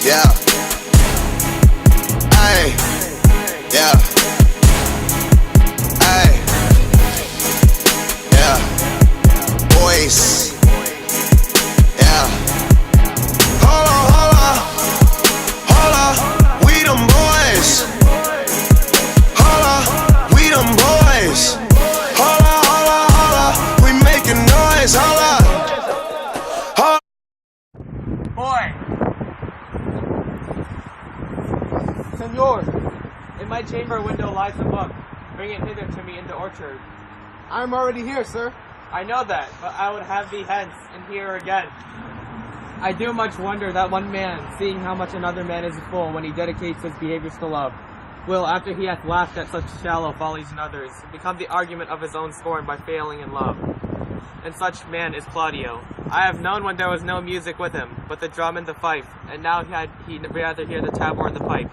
Yeah. Ay. Yeah. Ay. Yeah. Boys. Yeah. Hold on, hold on. Hold on. We them boys. Hold on. We them boys. Hold on, hold on, hold on. We making noise. Hold on. Boy! Senor, in my chamber window lies a book. Bring it hither to me in the orchard. I am already here, sir. I know that, but I would have thee hence and here again. I do much wonder that one man, seeing how much another man is a fool when he dedicates his behaviors to love, will, after he hath laughed at such shallow follies in others, become the argument of his own scorn by failing in love. And such man is Claudio. I have known when there was no music with him, but the drum and the fife, and now he'd rather hear the tabor and the pipe.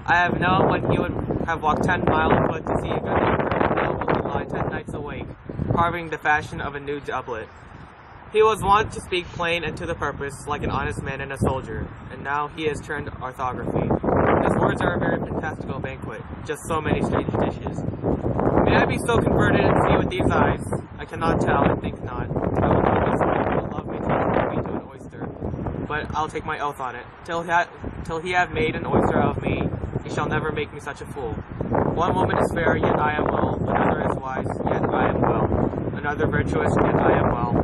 I have known when he would have walked 10 miles afoot to see a good acre, and now will he lie 10 nights awake, carving the fashion of a new doublet. He was wont to speak plain and to the purpose, like an honest man and a soldier, and now he has turned orthography. His words are a very fantastical banquet, just so many strange dishes. May I be so converted and see with these eyes? I cannot tell, and think not. I will not be sorry, for love may transform me to an oyster, but I'll take my oath on it. Till he have made an oyster of me, he shall never make me such a fool. One woman is fair, yet I am well. Another is wise, yet I am well. Another virtuous, yet I am well.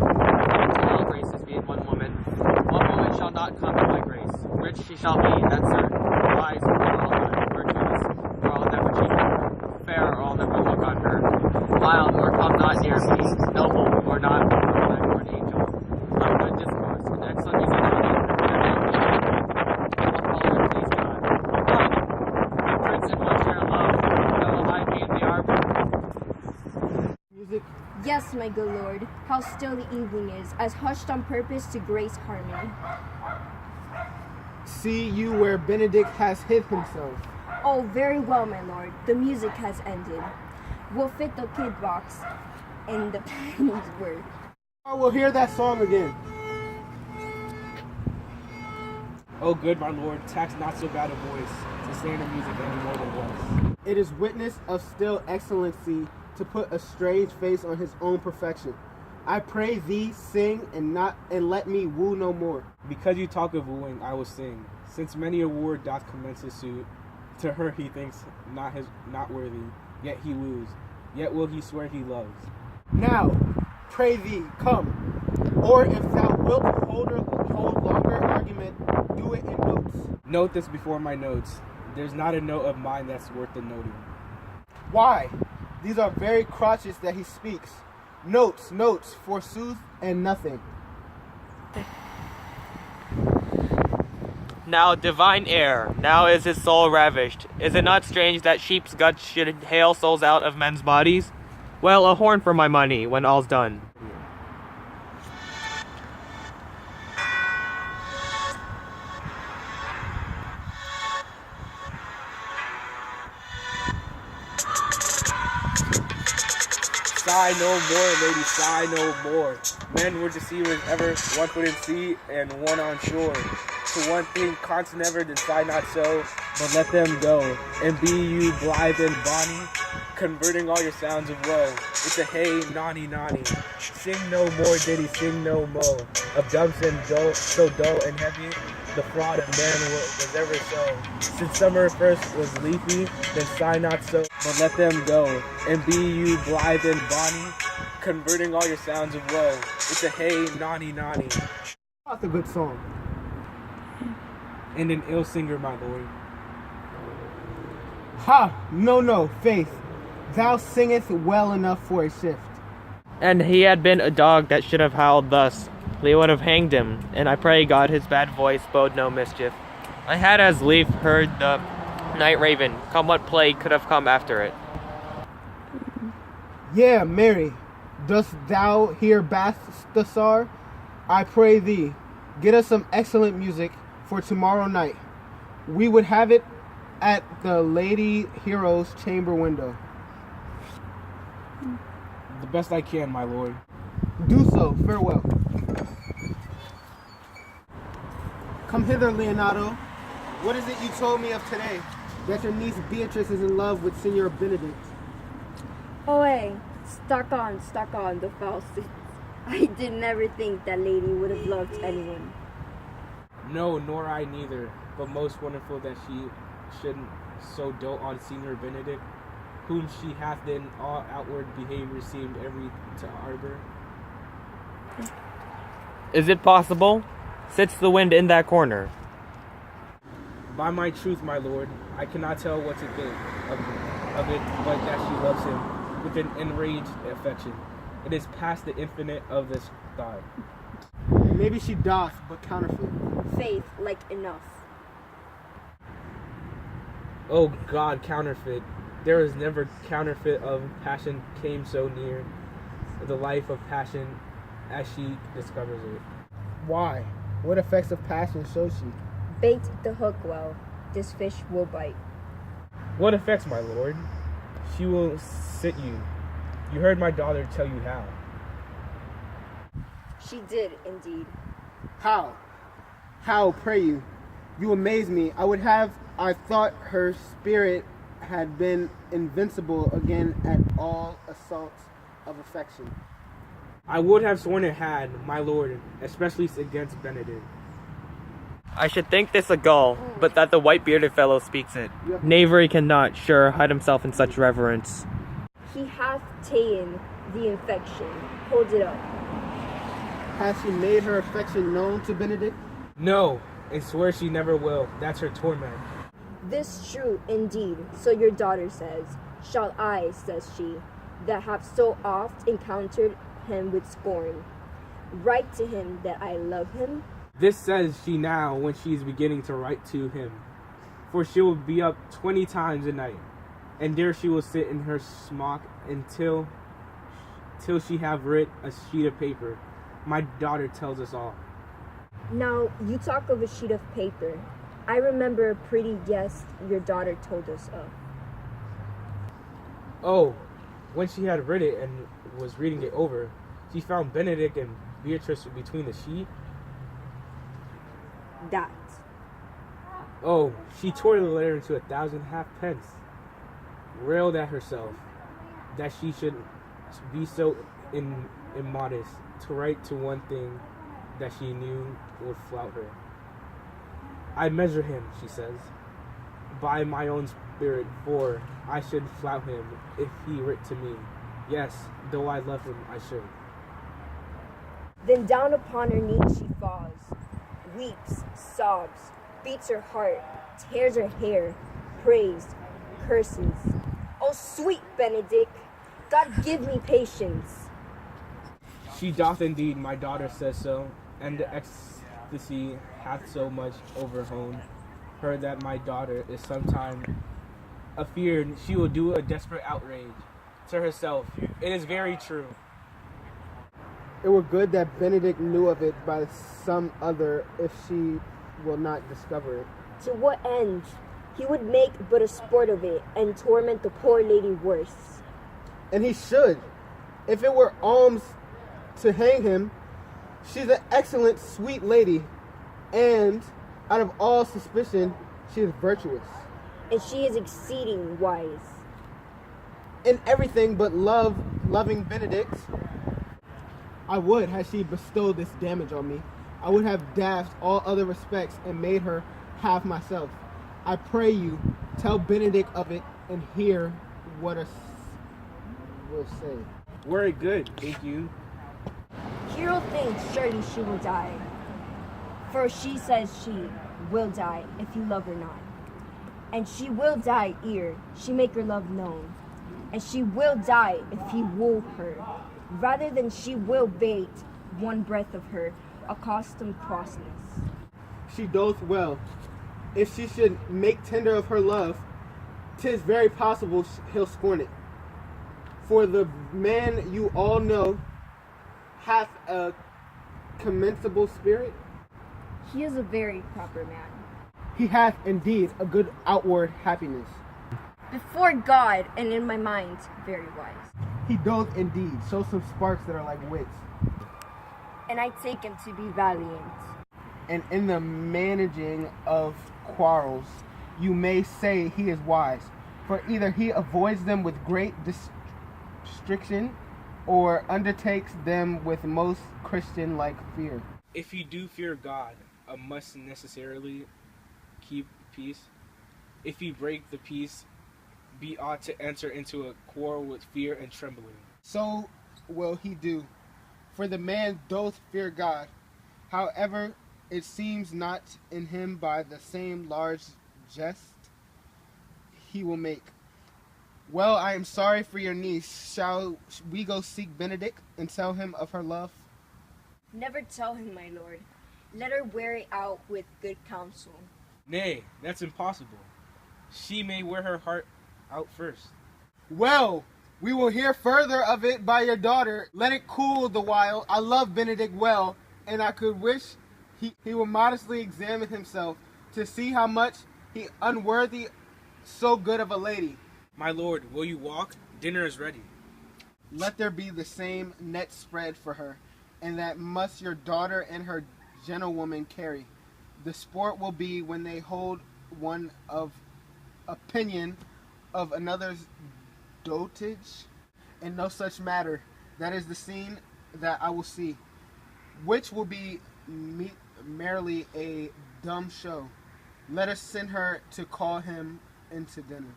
All graces be in one woman. One woman shall not come to my grace. Rich she shall be, that's certain. Wise, or I'll good. Virtuous, or I'll never cheat her. Fair, or I'll never look on her. Mild, or come not near me. Noble, or not, or an angel. Of good discourse, and excellent musicality, and I will follow and please God. Come, prince and one share love, that will hide me in the arbor. Music. Yes, my good lord, how still the evening is, as hushed on purpose to grace harmony. See you where Benedict has hid himself. Oh, very well, my lord, the music has ended. We'll fit the kid box and the penny's worth. I will hear that song again. Oh good my lord, tax not so bad a voice, to stand in music any more than once. It is witness of still excellency to put a strange face on his own perfection. I pray thee sing and let me woo no more. Because you talk of wooing, I will sing, since many a wooer doth commence his suit. To her he thinks not worthy, yet he woos, yet will he swear he loves. Now, pray thee, come, or if thou wilt hold longer argument, do it in notes. Note this before my notes. There's not a note of mine that's worth the noting. Why? These are very crotchets that he speaks. Notes, forsooth, and nothing. Now, divine air, now is his soul ravished. Is it not strange that sheep's guts should hale souls out of men's bodies? Well, a horn for my money, when all's done. Sigh no more, lady, sigh no more. Men were deceivers ever, one put in sea and one on shore. To one thing constant ever, then sigh not so, but let them go. And be you blithe and bonny, converting all your sounds of woe. It's a hey, nonny, nonny. Sing no more ditty, sing no more. Of dumps and dull, so dull and heavy, the fraud of man was ever so. Since summer first was leafy, then sigh not so, but let them go. And be you blithe and bonny, converting all your sounds of woe. It's a hey, nonny, nonny. That's a good song. And an ill singer, my lord. Ha! No, faith. Thou singest well enough for a shift. And he had been a dog that should have howled thus, they would have hanged him, and I pray God his bad voice bode no mischief. I had as lief heard the night raven, come what plague could have come after it. Yeah, Mary, dost thou hear Balthasar? I pray thee, get us some excellent music for tomorrow night. We would have it at the Lady Hero's chamber window. The best I can, my lord. Do so. Farewell. Come hither, Leonardo. What is it you told me of today? That your niece Beatrice is in love with Senor Benedict. Oh, hey, stuck on the falsets. I did never think that lady would have loved anyone. No, nor I neither, but most wonderful that she shouldn't so dote on Senior Benedict, whom she hath in all outward behavior seemed every to arbor. Is it possible? Sits the wind in that corner? By my truth, my lord, I cannot tell what to think of it, but that she loves him with an enraged affection. It is past the infinite of this thought. Maybe she doth, but counterfeit. Faith, like enough. Oh God, counterfeit. There is never counterfeit of passion came so near the life of passion as she discovers it. Why? What effects of passion shows she? Bait the hook well. This fish will bite. What effects, my lord? She will sit you. You heard my daughter tell you how. She did, indeed. How? How, pray you? You amaze me. I thought her spirit had been invincible again at all assaults of affection. I would have sworn it had, my lord, especially against Benedict. I should think this a gull, but that the white-bearded fellow speaks it. Knavery cannot, sure, hide himself in such reverence. He hath ta'en the infection. Hold it up. Has she made her affection known to Benedict? No, and swear she never will. That's her torment. This true, indeed, so your daughter says. Shall I, says she, that have so oft encountered him with scorn, write to him that I love him? This says she now when she is beginning to write to him. For she will be up 20 times a night, and there she will sit in her smock till she have writ a sheet of paper. My daughter tells us all. Now, you talk of a sheet of paper. I remember a pretty guest your daughter told us of. Oh, when she had read it and was reading it over, she found Benedict and Beatrice between the sheet. That. Oh, she tore the letter into 1,000 halfpence, railed at herself, that she should be so immodest to write to one thing that she knew would flout her. I measure him, she says, by my own spirit, for I should flout him if he writ to me. Yes, though I love him, I should. Then down upon her knees she falls, weeps, sobs, beats her heart, tears her hair, prays, curses. Oh, sweet Benedict, God give me patience. She doth indeed, my daughter says so, and the ecstasy hath so much overwhelmed her that my daughter is sometime afeard she will do a desperate outrage to herself. It is very true. It were good that Benedict knew of it by some other, if she will not discover it. To what end? He would make but a sport of it, and torment the poor lady worse. And he should. If it were alms to hang him, she's an excellent, sweet lady, and out of all suspicion, she is virtuous. And she is exceeding wise. In everything but loving Benedict, I would, had she bestowed this damage on me, I would have dashed all other respects and made her half myself. I pray you, tell Benedict of it and hear what I will say. Were it good, think you? Hero thinks surely she will die. For she says she will die if you love her not. And she will die ere she make her love known. And she will die if he woo her, rather than she will bait one breath of her accustomed crossness. She doth well. If she should make tender of her love, 'tis very possible he'll scorn it. For the man you all know hath a commendable spirit. He is a very proper man. He hath indeed a good outward happiness. Before God and in my mind, very wise. He doth indeed show some sparks that are like wits. And I take him to be valiant. And in the managing of quarrels, you may say he is wise, for either he avoids them with great restriction, or undertakes them with most Christian-like fear. If you do fear God, must necessarily keep peace. If you break the peace, be ought to enter into a quarrel with fear and trembling. So will he do. For the man doth fear God. However, it seems not in him by the same large jest he will make. Well, I am sorry for your niece. Shall we go seek Benedict and tell him of her love? Never tell him, my lord. Let her wear it out with good counsel. Nay, that's impossible. She may wear her heart out first. Well, we will hear further of it by your daughter. Let it cool the while. I love Benedict well, and I could wish he would modestly examine himself to see how much he unworthy so good of a lady. My lord, will you walk? Dinner is ready. Let there be the same net spread for her, and that must your daughter and her gentlewoman carry. The sport will be when they hold one of opinion of another's dotage, and no such matter. That is the scene that I will see, which will be merely a dumb show. Let us send her to call him into dinner.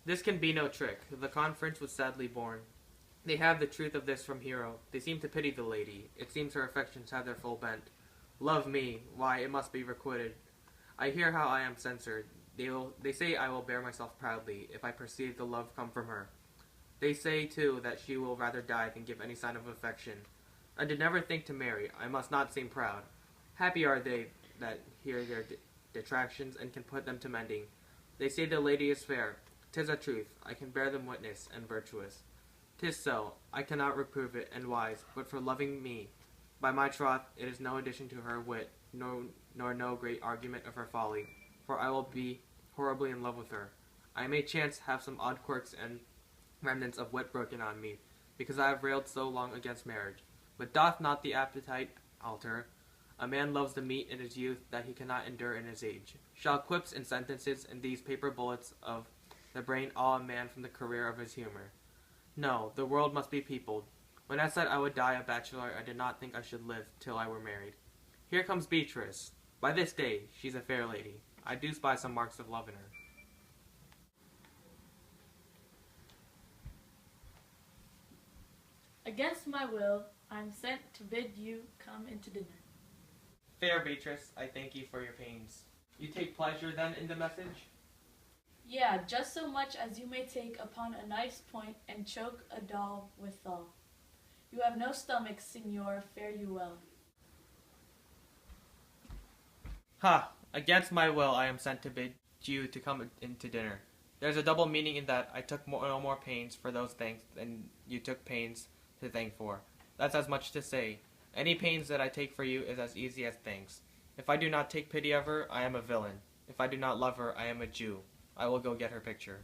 This can be no trick. The conference was sadly born. They have the truth of this from Hero. They seem to pity the lady. It seems her affections have their full bent. Love me, why, it must be requited. I hear how I am censored. They say I will bear myself proudly, if I perceive the love come from her. They say, too, that she will rather die than give any sign of affection. I did never think to marry. I must not seem proud. Happy are they that hear their detractions and can put them to mending. They say the lady is fair. 'Tis a truth. I can bear them witness, and virtuous. 'Tis so. I cannot reprove it, and wise, but for loving me. By my troth, it is no addition to her wit, nor no great argument of her folly, for I will be horribly in love with her. I may chance have some odd quirks and remnants of wit broken on me, because I have railed so long against marriage. But doth not the appetite alter? A man loves the meat in his youth that he cannot endure in his age. Shall quips and sentences and these paper bullets of the brain awe a man from the career of his humor? No, the world must be peopled. When I said I would die a bachelor, I did not think I should live till I were married. Here comes Beatrice. By this day, she's a fair lady. I do spy some marks of love in her. Against my will, I am sent to bid you come into dinner. Fair Beatrice, I thank you for your pains. You take pleasure, then, in the message? Yeah, just so much as you may take upon a knife's point and choke a doll withal. You have no stomach, signor, fare you well. Ha! Against my will, I am sent to bid you to come in to dinner. There's a double meaning in that I took no more pains for those things than you took pains to thank for. That's as much to say. Any pains that I take for you is as easy as thanks. If I do not take pity of her, I am a villain. If I do not love her, I am a Jew. I will go get her picture.